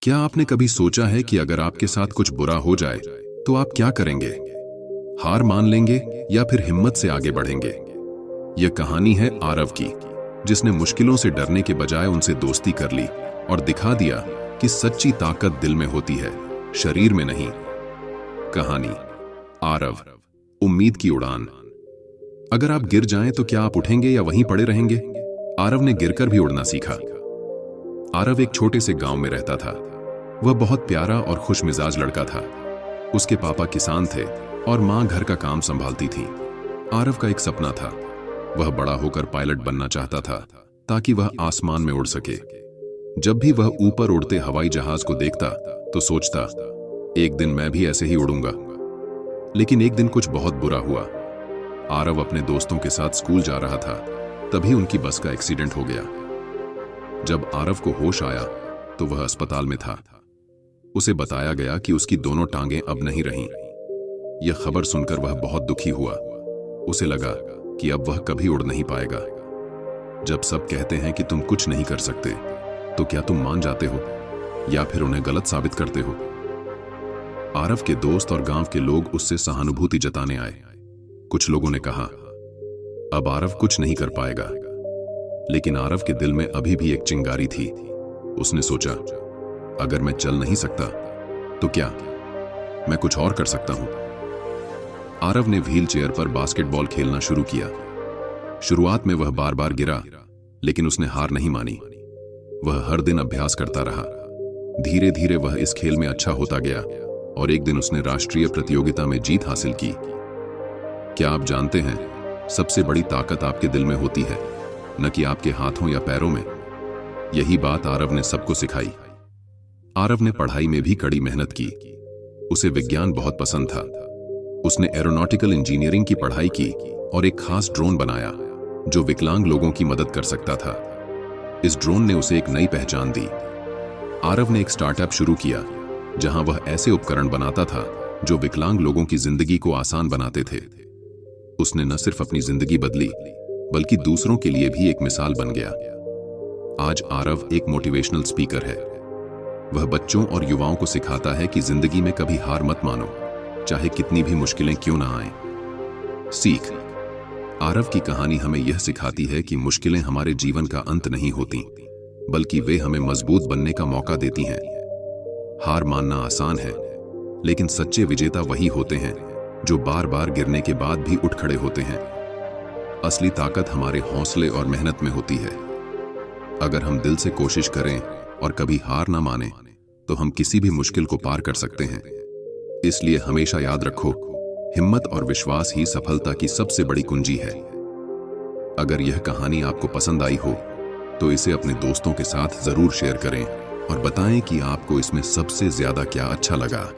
क्या आपने कभी सोचा है कि अगर आपके साथ कुछ बुरा हो जाए तो आप क्या करेंगे? हार मान लेंगे या फिर हिम्मत से आगे बढ़ेंगे? यह कहानी है आरव की, जिसने मुश्किलों से डरने के बजाय उनसे दोस्ती कर ली और दिखा दिया कि सच्ची ताकत दिल में होती है, शरीर में नहीं। कहानी आरव, उम्मीद की उड़ान। अगर आप गिर जाएं तो क्या आप उठेंगे या वहीं पड़े रहेंगे? आरव ने गिरकर भी उड़ना सीखा। आरव एक छोटे से गांव में रहता था। वह बहुत प्यारा और खुशमिजाज लड़का था। उसके पापा किसान थे और मां घर का काम संभालती थी। आरव का एक सपना था। वह बड़ा होकर पायलट बनना चाहता था ताकि वह आसमान में उड़ सके। जब भी वह ऊपर उड़ते हवाई जहाज को देखता तो सोचता, एक दिन मैं भी ऐसे ही उड़ूंगा। लेकिन एक दिन कुछ बहुत बुरा हुआ। आरव अपने दोस्तों के साथ स्कूल जा रहा था, तभी उनकी बस का एक्सीडेंट हो गया। जब आरव को होश आया तो वह अस्पताल में था। उसे बताया गया कि उसकी दोनों टांगें अब नहीं रहीं। यह खबर सुनकर वह बहुत दुखी हुआ। उसे लगा कि अब वह कभी उड़ नहीं पाएगा। जब सब कहते हैं कि तुम कुछ नहीं कर सकते, तो क्या तुम मान जाते हो या फिर उन्हें गलत साबित करते हो? आरव के दोस्त और गांव के लोग उससे सहानुभूति जताने आए। कुछ लोगों ने कहा, अब आरव कुछ नहीं कर पाएगा। लेकिन आरव के दिल में अभी भी एक चिंगारी थी। उसने सोचा, अगर मैं चल नहीं सकता तो क्या मैं कुछ और कर सकता हूं? आरव ने व्हील चेयर पर बास्केटबॉल खेलना शुरू किया। शुरुआत में वह बार बार गिरा, लेकिन उसने हार नहीं मानी। वह हर दिन अभ्यास करता रहा। धीरे धीरे वह इस खेल में अच्छा होता गया और एक दिन उसने राष्ट्रीय प्रतियोगिता में जीत हासिल की। क्या आप जानते हैं, सबसे बड़ी ताकत आपके दिल में होती है, न कि आपके हाथों या पैरों में। यही बात आरव ने सबको सिखाई। आरव ने पढ़ाई में भी कड़ी मेहनत की। उसे विज्ञान बहुत पसंद था। उसने एरोनॉटिकल इंजीनियरिंग की पढ़ाई की और एक खास ड्रोन बनाया जो विकलांग लोगों की मदद कर सकता था। इस ड्रोन ने उसे एक नई पहचान दी। आरव ने एक स्टार्टअप शुरू किया जहां वह ऐसे उपकरण बनाता था जो विकलांग लोगों की जिंदगी को आसान बनाते थे। उसने न सिर्फ अपनी जिंदगी बदली, बल्कि दूसरों के लिए भी एक मिसाल बन गया। आज आरव एक मोटिवेशनल स्पीकर है। वह बच्चों और युवाओं को सिखाता है कि जिंदगी में कभी हार मत मानो, चाहे कितनी भी मुश्किलें क्यों ना आएं। सीख। आरव की कहानी हमें यह सिखाती है कि मुश्किलें हमारे जीवन का अंत नहीं होती, बल्कि वे हमें मजबूत बनने का मौका देती हैं। हार मानना आसान है, लेकिन सच्चे विजेता वही होते हैं जो बार बार गिरने के बाद भी उठ खड़े होते हैं। असली ताकत हमारे हौसले और मेहनत में होती है। अगर हम दिल से कोशिश करें और कभी हार ना माने, तो हम किसी भी मुश्किल को पार कर सकते हैं। इसलिए हमेशा याद रखो, हिम्मत और विश्वास ही सफलता की सबसे बड़ी कुंजी है। अगर यह कहानी आपको पसंद आई हो, तो इसे अपने दोस्तों के साथ जरूर शेयर करें और बताएं कि आपको इसमें सबसे ज्यादा क्या अच्छा लगा।